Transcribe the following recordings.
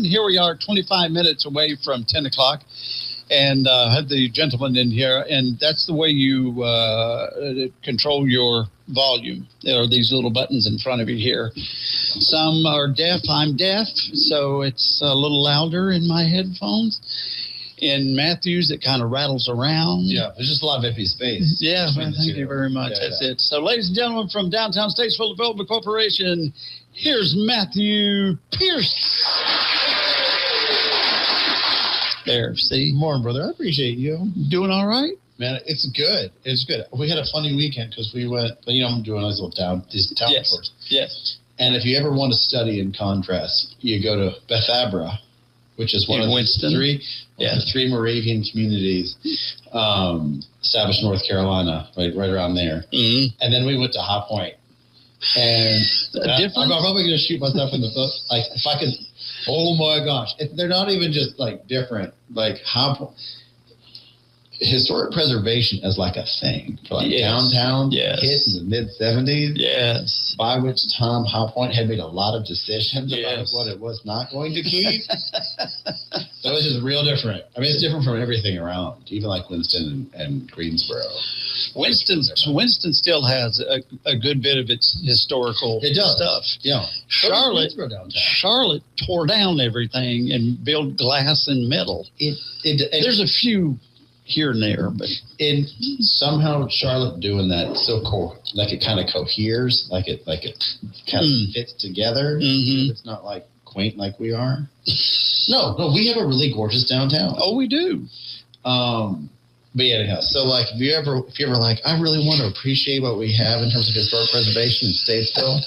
And here we are 25 minutes away from 10 o'clock. And had the gentleman in here, and that's the way you control your volume. There are these little buttons in front of you here. Some are deaf. I'm deaf, so it's a little louder in my headphones. In Matthews, it kind of rattles around. Yeah, there's just a lot of empty space. Yeah, thank you very much. That's it. So, ladies and gentlemen, from Downtown Statesville Development Corporation, here's Matthew Pierce. There, see? Morning, brother. I appreciate you. Doing all right? Man, it's good. It's good. We had a funny weekend because we went, I'm doing these town tours. Yes. And if you ever want to study in contrast, you go to Beth Abra, which is one of the three Moravian communities established in North Carolina, right around there. Mm-hmm. And then we went to High Point. And I'm probably going to shoot myself in the foot. Like, if I could... Oh my gosh. They're not even just like different, like how historic preservation as like a thing for like downtown kids in the mid-70s. Yes. By which time High Point had made a lot of decisions about what it was not going to keep. So it was just real different. I mean, it's different from everything around, even like Winston and Greensboro. Winston still has a good bit of its historical stuff. Yeah. Charlotte tore down everything and built glass and metal. There's a few here and there, but somehow Charlotte doing that so cool, like it kind of coheres, like it kind of fits together. Mm-hmm. It's not like quaint like we are. No, we have a really gorgeous downtown. Oh, we do. But yeah, anyhow, so like if you ever like, I really want to appreciate what we have in terms of historic preservation in Statesville.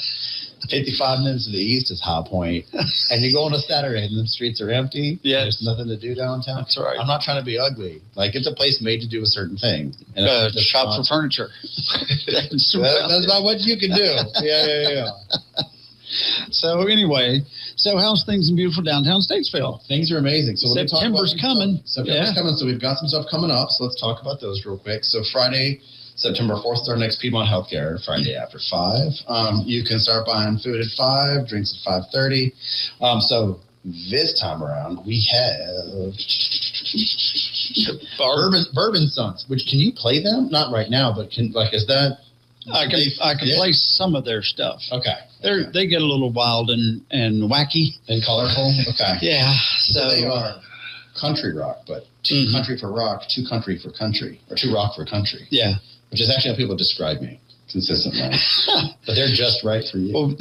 55 minutes to the east is High Point, and you go on a Saturday and the streets are empty. Yeah, there's nothing to do downtown. That's right. I'm not trying to be ugly. Like, it's a place made to do a certain thing. And shop for furniture. That's about what you can do. Yeah. So anyway, how's things in beautiful downtown Statesville? Things are amazing. So September's coming. September's coming. So we've got some stuff coming up. So let's talk about those real quick. So Friday, September 4th is our next Piedmont Healthcare, Friday after 5. You can start buying food at 5, drinks at 5:30. So this time around, we have Bourbon Sons, which, can you play them? Not right now, but is that... I can play some of their stuff. Okay. They get a little wild and wacky. And colorful? Okay. Yeah. So they are country rock, but two country for rock, two country for country, or two rock for country. Yeah. Which is actually how people describe me consistently. But they're just right for you. Well,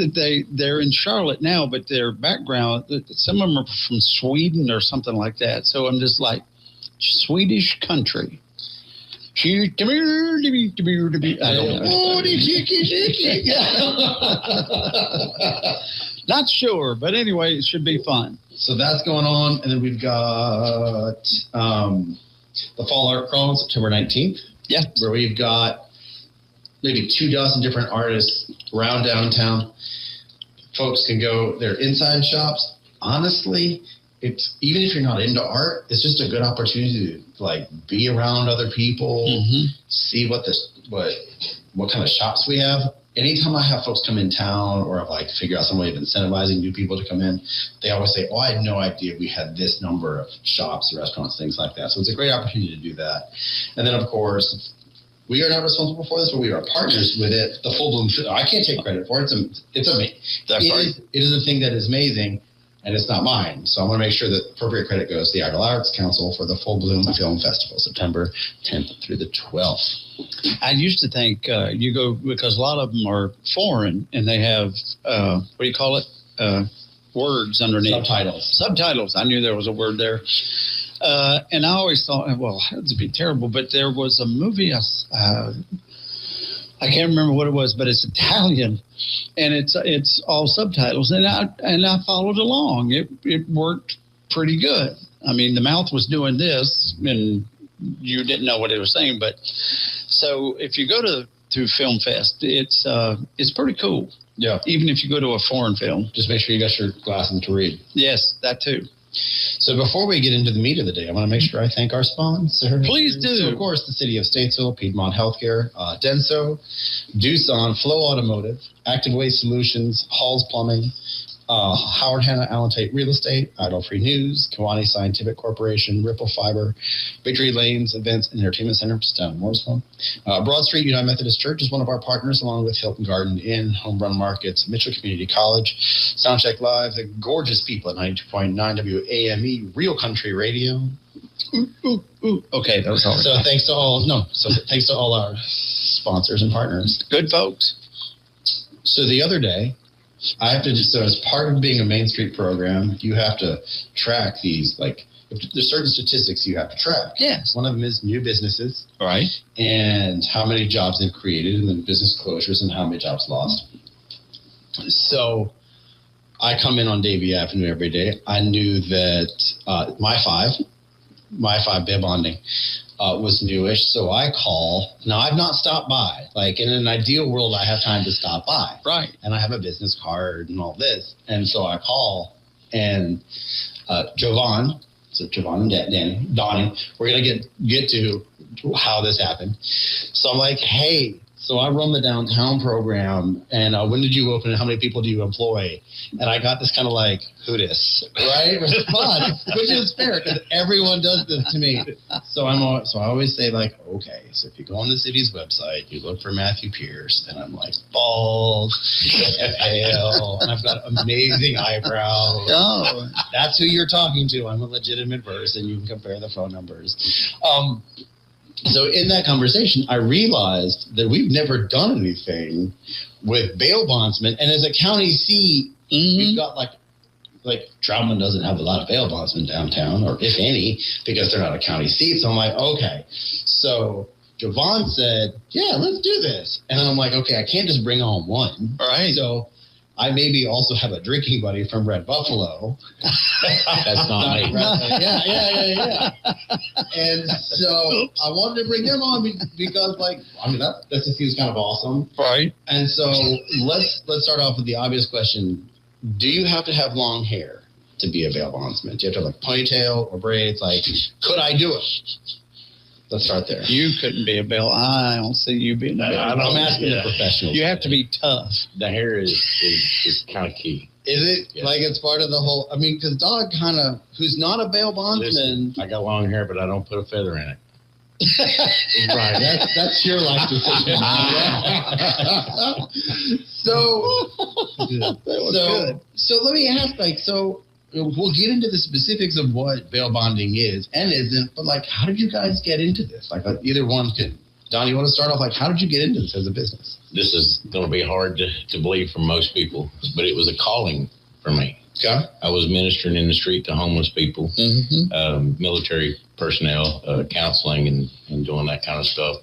they're in Charlotte now, but their background, some of them are from Sweden or something like that. So I'm just like, Swedish country. I don't know. Not sure, but anyway, it should be fun. So that's going on. And then we've got the Fall Art Crawl on September 19th. Yeah. Where we've got maybe 24 different artists around downtown. Folks can go, they're inside shops. Honestly, it's, even if you're not into art, it's just a good opportunity to like be around other people, see what kind of shops we have. Anytime I have folks come in town, or I've like figure out some way of incentivizing new people to come in, they always say, "Oh, I had no idea we had this number of shops, restaurants, things like that." So it's a great opportunity to do that. And then, of course, we are not responsible for this, but we are partners with it. The Full Bloom, I can't take credit for it. It's amazing. It is a thing that is amazing, and it's not mine. So I want to make sure that appropriate credit goes to the Idle Arts Council for the Full Bloom Film Festival, September 10th through the 12th. I used to think you go, because a lot of them are foreign and they have, what do you call it? Words underneath. Subtitles. I knew there was a word there. And I always thought, well, it'd be terrible. But there was a movie, I can't remember what it was, but it's Italian, and it's all subtitles. And I followed along. It worked pretty good. I mean, the mouth was doing this, and you didn't know what it was saying. But so if you go to Film Fest, it's pretty cool. Yeah. Even if you go to a foreign film, just make sure you got your glasses to read. Yes, that too. So before we get into the meat of the day, I want to make sure I thank our sponsor. Please do. So, of course, the City of Statesville, Piedmont Healthcare, Denso, Doosan, Flow Automotive, Active Waste Solutions, Hall's Plumbing, Howard Hanna Allen Tate Real Estate, Idle Free News, Kiwani Scientific Corporation, Ripple Fiber, Victory Lanes Events and Entertainment Center, just down in Mooresville. Broad Street United Methodist Church is one of our partners, along with Hilton Garden Inn, Home Run Markets, Mitchell Community College, Soundcheck Live, the gorgeous people at 92.9 WAME, Real Country Radio. Okay, that was all. So thanks to all our sponsors and partners. Good folks. So the other day, so as part of being a Main Street program, you have to track these, like, there's certain statistics you have to track. Yes. One of them is new businesses. All right. And how many jobs they've created, and then business closures and how many jobs lost. So I come in on Davie Avenue every day. I knew that my five bail bonding was newish, so I call. Now, I've not stopped by. Like, in an ideal world, I have time to stop by. Right. And I have a business card and all this. And so I call, and Jovan and Danny, Donny, we're going to get to how this happened. So I'm like, hey, so I run the downtown program, and when did you open it? How many people do you employ? And I got this kind of like, who dis, right? Response, which is fair because everyone does this to me. So I always say, like, okay, so if you go on the city's website, you look for Matthew Pierce, and I'm like, bald, pale, and I've got amazing eyebrows. Oh, that's who you're talking to. I'm a legitimate person. You can compare the phone numbers. So in that conversation, I realized that we've never done anything with bail bondsmen. And as a county seat, we've got like Troutman doesn't have a lot of bail bondsmen downtown, or if any, because they're not a county seat. So I'm like, okay. So Jovan said, yeah, let's do this. And I'm like, okay, I can't just bring on one. all right. So I maybe also have a drinking buddy from Red Buffalo. That's not me. Yeah. And so I wanted to bring them on because, like, I mean, that just seems kind of awesome. Right. And so let's start off with the obvious question. Do you have to have long hair to be a bail bondsman? Do you have to have, like, ponytail or braids? Like, could I do it? Let's start there. You couldn't be a bail. I don't see you being a bail. I'm asking the professionals. You have to be tough. The hair is kind of key. Is it? Yes. Like, it's part of the whole, I mean, because Doug kind of, who's not a bail bondsman. Listen, I got long hair, but I don't put a feather in it. Right, that's your life decision. So let me ask, like, so we'll get into the specifics of what bail bonding is and isn't, but, like, how did you guys get into this? Like, either one could. Don, you want to start off? Like, how did you get into this as a business? This is going to be hard to believe for most people, but it was a calling for me. Okay. I was ministering in the street to homeless people, military personnel, counseling and doing that kind of stuff.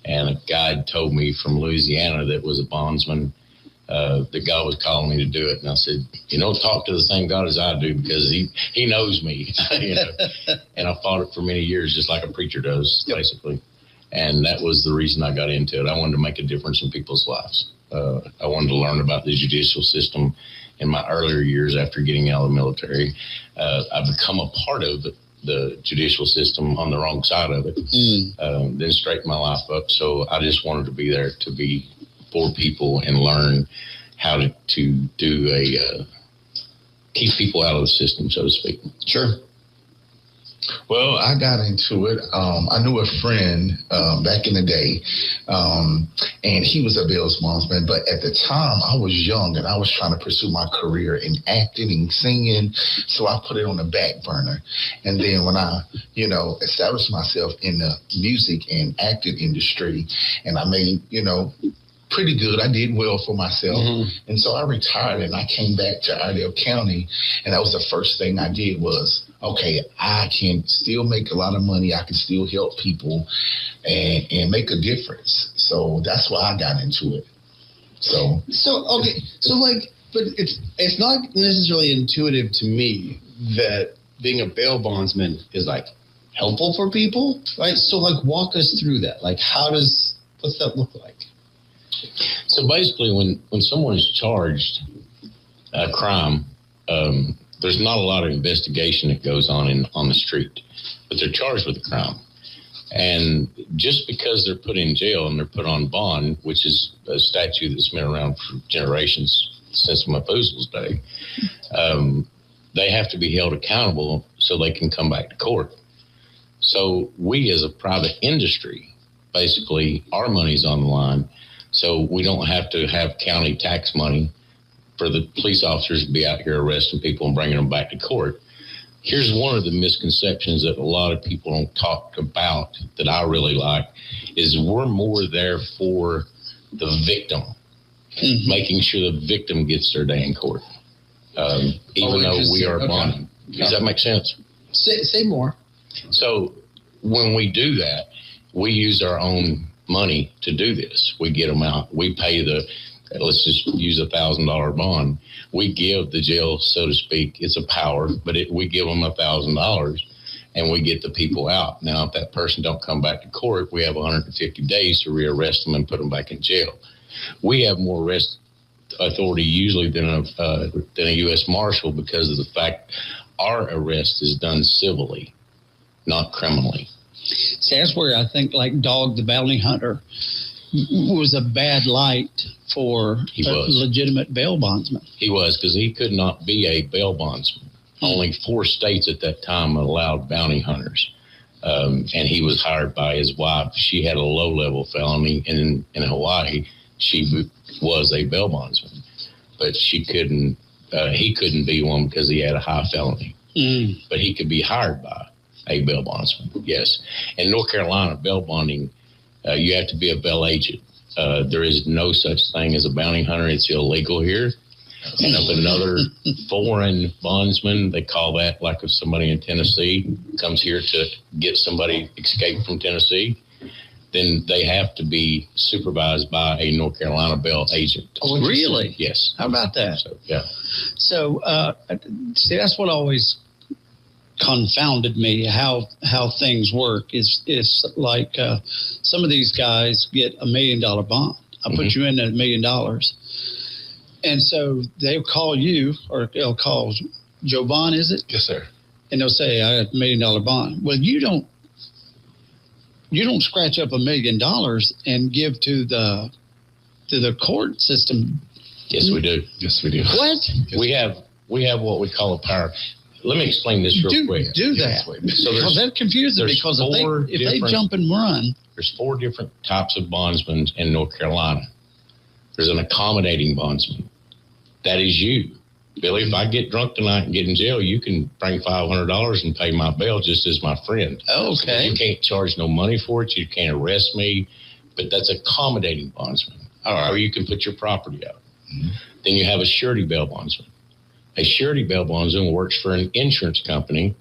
And a guy told me from Louisiana that was a bondsman. The God was calling me to do it. And I said, talk to the same God as I do, because he knows me, and I fought it for many years, just like a preacher does, basically. And that was the reason I got into it. I wanted to make a difference in people's lives. I wanted to learn about the judicial system in my earlier years after getting out of the military. I've become a part of the judicial system on the wrong side of it, then straighten my life up. So I just wanted to be there to be for people and learn how to do keep people out of the system, so to speak. Sure. Well, I got into it. I knew a friend back in the day, and he was a bail bondsman. But at the time, I was young, and I was trying to pursue my career in acting and singing, so I put it on the back burner. And then when I, established myself in the music and acting industry, and I made, pretty good. I did well for myself. And so I retired, and I came back to Iredell County, and that was the first thing I did was, okay, I can still make a lot of money. I can still help people and make a difference. So that's why I got into it. So like, but it's not necessarily intuitive to me that being a bail bondsman is, like, helpful for people, right? So, like, walk us through that. Like, what's that look like? So basically, when someone is charged a crime, there's not a lot of investigation that goes on the street, but they're charged with a crime. And just because they're put in jail and they're put on bond, which is a statute that's been around for generations, since Methuselah's day. They have to be held accountable so they can come back to court. So we as a private industry, basically our money's on the line. So we don't have to have county tax money for the police officers to be out here arresting people and bringing them back to court. Here's one of the misconceptions that a lot of people don't talk about that I really like is we're more there for the victim, making sure the victim gets their day in court. Even though we are bonding. Does that make sense? Say more. So when we do that, we use our own money to do this. We get them out. We pay let's just use $1,000 bond. We give the jail, so to speak, it's a power, but we give them $1,000 and we get the people out. Now, if that person don't come back to court, we have 150 days to rearrest them and put them back in jail. We have more arrest authority usually than a U.S. Marshal because of the fact our arrest is done civilly, not criminally. See, that's where I think like Dog the Bounty Hunter was a bad light for a legitimate bail bondsman. He was, because he could not be a bail bondsman. Only 4 states at that time allowed bounty hunters. And he was hired by his wife. She had a low-level felony, and in Hawaii, she was a bail bondsman. But he couldn't be one because he had a high felony. But he could be hired by a bail bondsman, yes. In North Carolina, bail bonding, you have to be a bail agent. There is no such thing as a bounty hunter. It's illegal here. And if another foreign bondsman, they call that, like if somebody in Tennessee comes here to get somebody escaped from Tennessee, then they have to be supervised by a North Carolina bail agent. Oh, really? Yes. How about that? So, yeah. So, see, that's what always confounded me, how things work is like some of these guys get $1 million bond. I put you in at $1 million. And so they'll call you, or they'll call Jovan, is it? Yes, sir. And they'll say, I have $1 million bond. Well, you don't scratch up $1 million and give to the court system. Yes, we do. Yes, we do. What? Yes. We have what we call a power. Let me explain this real quick. Do that. So because that confuses me, because if they jump and run. There's 4 different types of bondsmen in North Carolina. There's an accommodating bondsman. That is you. Billy, if I get drunk tonight and get in jail, you can bring $500 and pay my bail just as my friend. Okay. You can't charge no money for it. You can't arrest me. But that's accommodating bondsman. All right. Or you can put your property out. Then you have a surety bail bondsman. A surety bail bondsman works for an insurance company.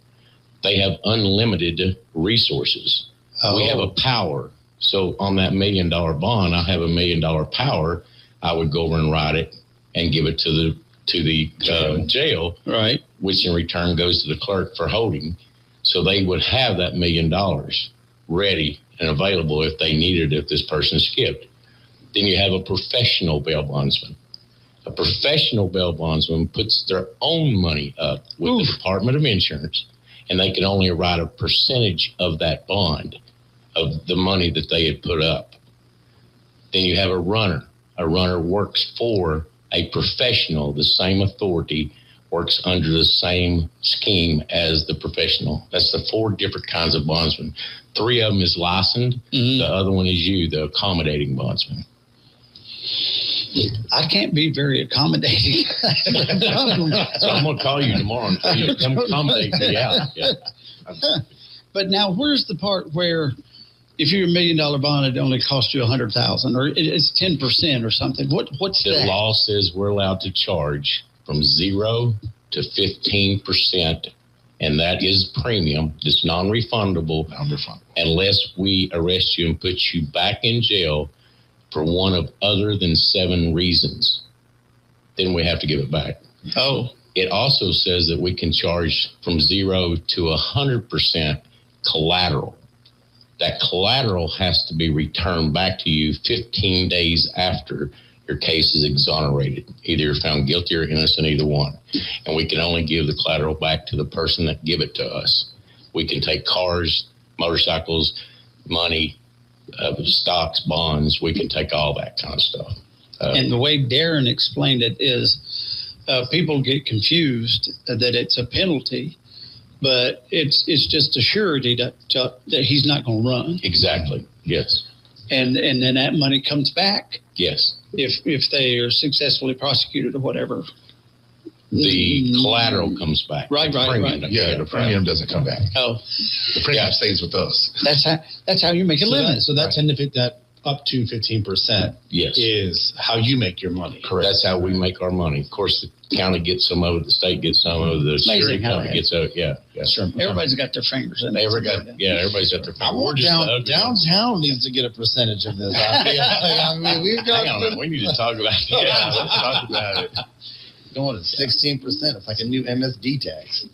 They have unlimited resources. We have a power. So on that $1 million bond, I have $1 million power. I would go over and write it and give it to the jail, right? Which in return goes to the clerk for holding. So they would have that $1 million ready and available if they needed it, if this person skipped. Then you have a professional bail bondsman. A professional bail bondsman puts their own money up with the Department of Insurance, and they can only write a percentage of that bond, of the money that they had put up. Then you have a runner. A runner works for a professional, the same authority, works under the same scheme as the professional. That's the 4 different kinds of bondsmen. 3 of them is licensed. The other one is you, the accommodating bondsman. I can't be very accommodating. So I'm going to call you tomorrow and tell you to come accommodate me out. Yeah. But now, where's the part where if you're $1 million bond, it only costs you $100,000, or it's 10% or something? What's that? The law says we're allowed to charge from 0 to 15%, and that is premium. It's non-refundable, unless we arrest you and put you back in jail for one of other than 7 reasons. Then we have to give it back. Oh. It also says that we can charge from 0 to 100% collateral. That collateral has to be returned back to you 15 days after your case is exonerated. Either you're found guilty or innocent, either one. And we can only give the collateral back to the person that give it to us. We can take cars, motorcycles, money, stocks, bonds. We can take all that kind of stuff. And the way Darren explained it is people get confused that it's a penalty, but it's just a surety that he's not going to run. Exactly. Yes. And then that money comes back. Yes. If they are successfully prosecuted or whatever. The collateral comes back. Right. Yeah, the premium doesn't come back. Oh, The premium stays with us. that's how you make a living. So that 10 to 50, that up to 15% Yes. is how you make your money. Correct. That's how we make our money. Of course, the county gets some of it, the state gets some of it, the security how company that- gets it. Yeah. Sure. Everybody's got their fingers in it. Everybody's got their. I We're want just the ugly ones. downtown needs to get a percentage of this. I mean, we've got Hang on a minute. We need to talk about it. Yeah, let's talk about it. going to 16%. It's like a new MSD tax.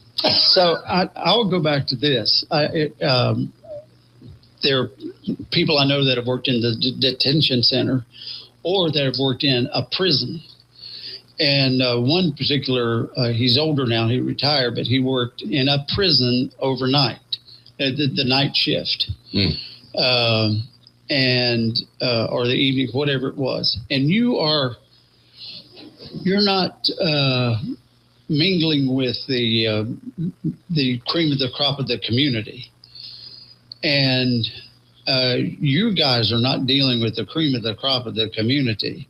So I'll go back to this. There are people I know that have worked in the detention center or that have worked in a prison. And one particular, he's older now, he retired, but he worked in a prison overnight, the night shift, or the evening, whatever it was. And you're not mingling with the cream of the crop of the community. And you guys are not dealing with the cream of the crop of the community.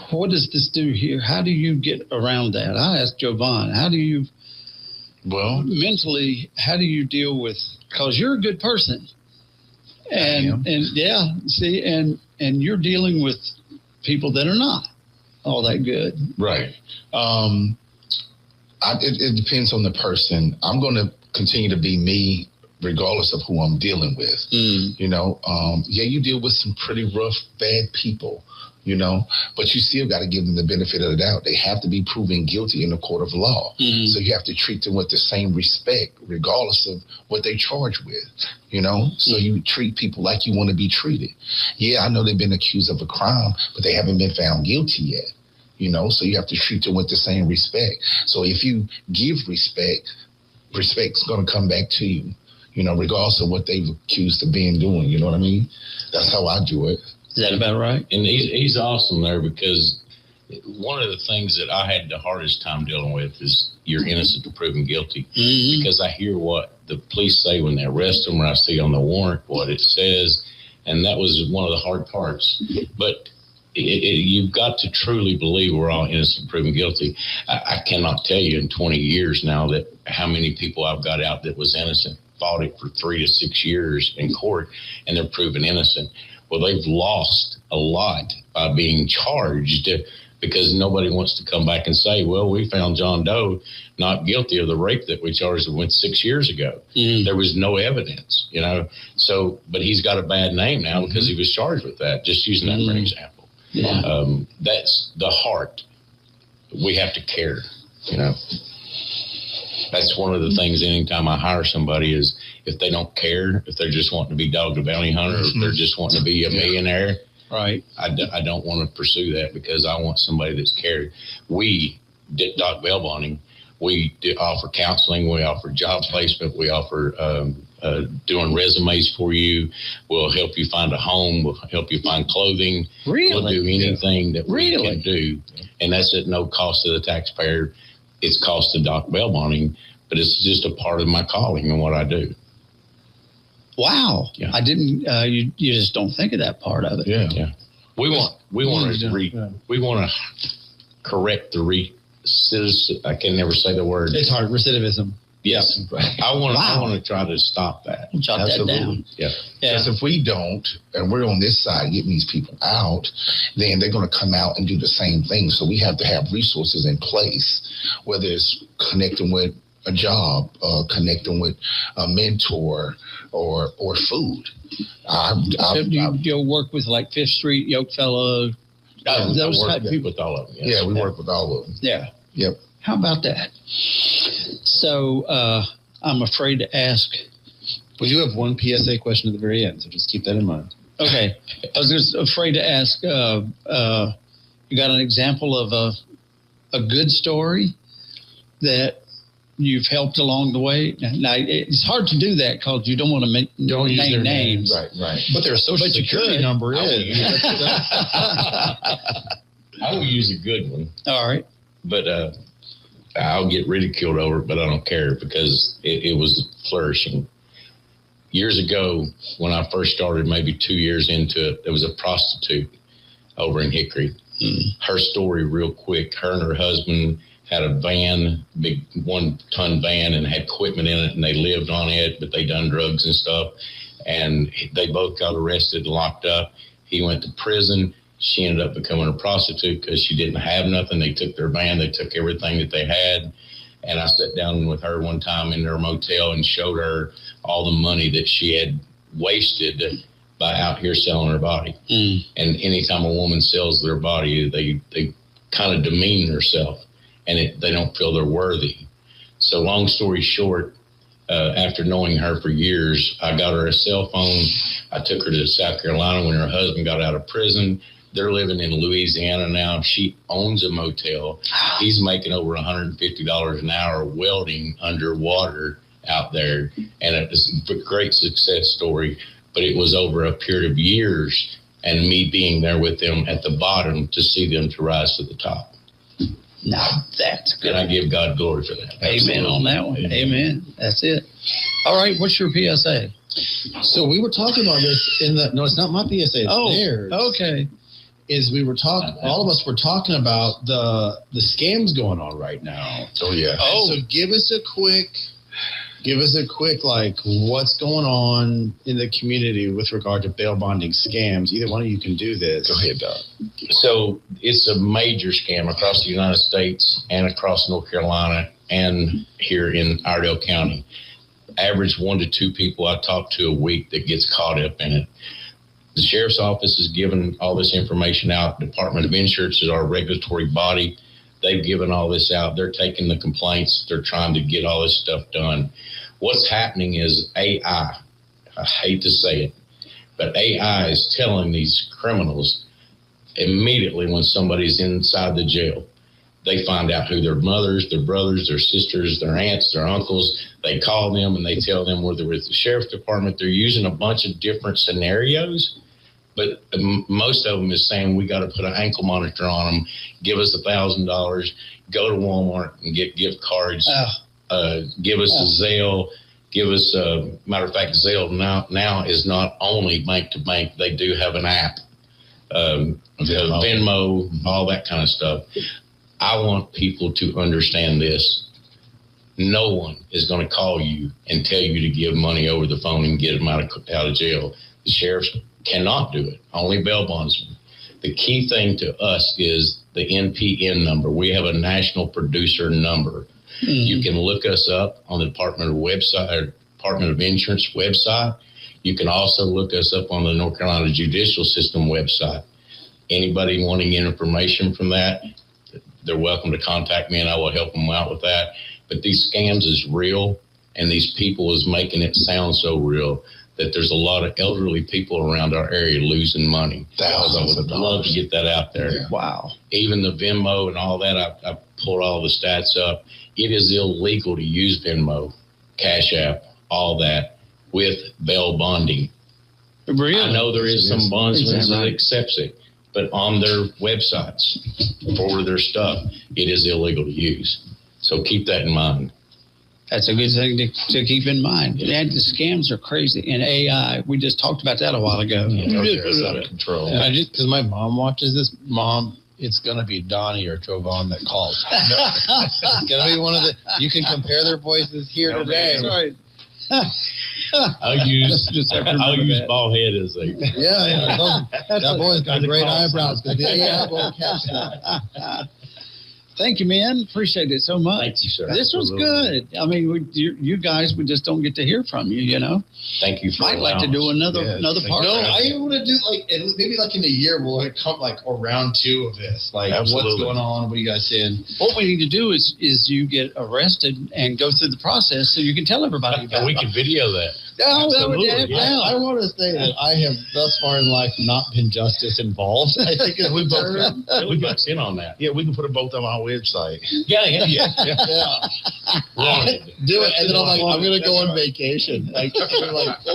What does this do here? How do you get around that? I asked Jovan, how do you mentally, how do you deal with, because you're a good person. And you're dealing with people that are not all that good. Right. It depends on the person. I'm going to continue to be me regardless of who I'm dealing with. You know, you deal with some pretty rough, bad people, you know, but you still got to give them the benefit of the doubt. They have to be proven guilty in the court of law. So you have to treat them with the same respect, regardless of what they charge with, you know? So you treat people like you want to be treated. Yeah, I know they've been accused of a crime, but they haven't been found guilty yet, you know? So you have to treat them with the same respect. So if you give respect, respect's going to come back to you, you know, regardless of what they've accused of being doing. You know what I mean? That's how I do it. Is that about right? And he's awesome there, because one of the things that I had the hardest time dealing with is you're innocent until proven guilty. Because I hear what the police say when they arrest them, or I see on the warrant what it says, and that was one of the hard parts. But you've got to truly believe we're all innocent, proven guilty. I cannot tell you in 20 years now that how many people I've got out that was innocent, fought it for 3 to 6 years in court, and they're proven innocent. Well, they've lost a lot by being charged, because nobody wants to come back and say, well, we found John Doe not guilty of the rape that we charged him with 6 years ago. There was no evidence, you know. So, but he's got a bad name now because he was charged with that, just using that for an example. That's the heart. We have to care, you know. That's one of the things anytime I hire somebody is if they don't care, if they're just wanting to be Dog the Bounty Hunter, if they're just wanting to be a millionaire, Right. I don't want to pursue that, because I want somebody that's cared. We did Doc Bail Bonding. We offer counseling. We offer job placement. We offer doing resumes for you. We'll help you find a home. We'll help you find clothing. Really? We'll do anything that we Really? can do. And that's at no cost to the taxpayer. It's cost to Doc Bail Bonding, but it's just a part of my calling and what I do. Wow. Yeah. I didn't, you just don't think of that part of it. Yeah. We want to correct the I can never say the word. It's hard. Recidivism. Yes. I want to try to stop that. Jot that down. Yeah. Because if we don't, and we're on this side getting these people out, then they're going to come out and do the same thing. So we have to have resources in place, whether it's connecting with a job, connecting with a mentor, or food. You'll work with like Fifth Street, Yokefellow, those I type work people. with all of them. Yes. Yeah, we work with all of them. Yeah. Yep. How about that? So I'm afraid to ask. Well, you have one PSA question at the very end, so just keep that in mind. Okay. I was just afraid to ask, you got an example of a good story that you've helped along the way. Now, it's hard to do that because you don't want to Don't use their name names. Right. But their social But you security could. number I will is. use I will use a good one, All right. but I'll get ridiculed over it, but I don't care because it was flourishing. Years ago, when I first started, maybe 2 years into it, there was a prostitute over in Hickory. Her story real quick, her and her husband had a van, big 1-ton van, and had equipment in it, and they lived on it, but they done drugs and stuff. And they both got arrested and locked up. He went to prison. She ended up becoming a prostitute because she didn't have nothing. They took their van. They took everything that they had. And I sat down with her one time in their motel and showed her all the money that she had wasted by out here selling her body. And anytime a woman sells their body, they kind of demean themselves, and they don't feel they're worthy. So long story short, after knowing her for years, I got her a cell phone. I took her to South Carolina when her husband got out of prison. They're living in Louisiana now. She owns a motel. He's making over $150 an hour welding underwater out there. And it's a great success story, but it was over a period of years and me being there with them at the bottom to see them to rise to the top. Now, that's good. And I give God glory for that. Amen on that one. Amen. That's it. All right. What's your PSA? So we were talking about this no, it's not my PSA, it's theirs. Okay. Is we were talking, all of us were talking about the scams going on right now. Oh yeah. So give us a quick like what's going on in the community with regard to bail bonding scams. Either one of you can do this. Go ahead, Doc. So it's a major scam across the United States and across North Carolina and here in Iredell County. Average 1 to 2 people I talk to a week that gets caught up in it. The sheriff's office is giving all this information out. Department of Insurance is our regulatory body. They've given all this out. They're taking the complaints. They're trying to get all this stuff done. What's happening is AI. I hate to say it, but AI is telling these criminals immediately when somebody's inside the jail. They find out who their mothers, their brothers, their sisters, their aunts, their uncles. They call them and they tell them whether it's the sheriff's department. They're using a bunch of different scenarios, but most of them is saying we got to put an ankle monitor on them, give us $1,000, go to Walmart and get gift cards, give us a Zelle, give us matter of fact, Zelle now is not only bank to bank. They do have an app, Venmo, all that kind of stuff. I want people to understand this. No one is going to call you and tell you to give money over the phone and get them out of jail. The sheriffs cannot do it. Only bail bondsmen. The key thing to us is the NPN number. We have a national producer number. You can look us up on the Department of Insurance website. You can also look us up on the North Carolina Judicial System website. Anybody wanting information from that, they're welcome to contact me and I will help them out with that. But these scams is real, and these people is making it sound so real that there's a lot of elderly people around our area losing money. Thousands I would of love dollars. to get that out there. Yeah. Wow. Even the Venmo and all that, I pulled all the stats up. It is illegal to use Venmo, Cash App, all that with bail bonding. Really? I know there is some bondsmen Is that that right? accepts it, but on their websites for their stuff, it is illegal to use. So keep that in mind. That's a good thing to keep in mind. And the scams are crazy. And AI, we just talked about that a while ago. It's out of control. I just because my mom watches this, it's gonna be Donny or Jovan that calls. It's gonna be one of the. You can compare their voices here today. That's right. I'll use Just have to remember that. bald head as a. Yeah, that boy's got That's great a call eyebrows. But the AI won't catch that. Thank you, man. Appreciate it so much. Thank you, sir. This was good. I mean, you guys, we just don't get to hear from you, you know. Thank you for Might like to do another part. No, I want to do maybe in a year we'll come or round 2 of this. What's Absolutely. going on? What are you guys saying? What we need to do is you get arrested and go through the process so you can tell everybody about And we it. can video that. I want to say that I have thus far in life not been justice involved. I think We both in on that. Yeah, we can put both of them out website. Yeah. Do it, and then I'm like, I'm gonna go on vacation. Like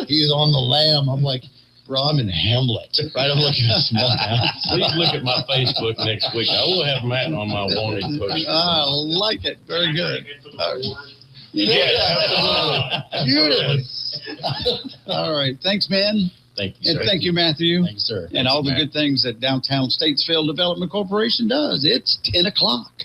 he's on the lam. I'm like, bro, I'm in Hamlet. Right? I'm looking at small house. Please look at my Facebook next week. I will have Matt on my wanted post. I like it. Very good. Yeah, Yes. All right. Thanks, man. Thank you, And sir. thank you, Matthew. Thank you, sir. And all the Matt. good things that Downtown Statesville Development Corporation does. It's 10 o'clock.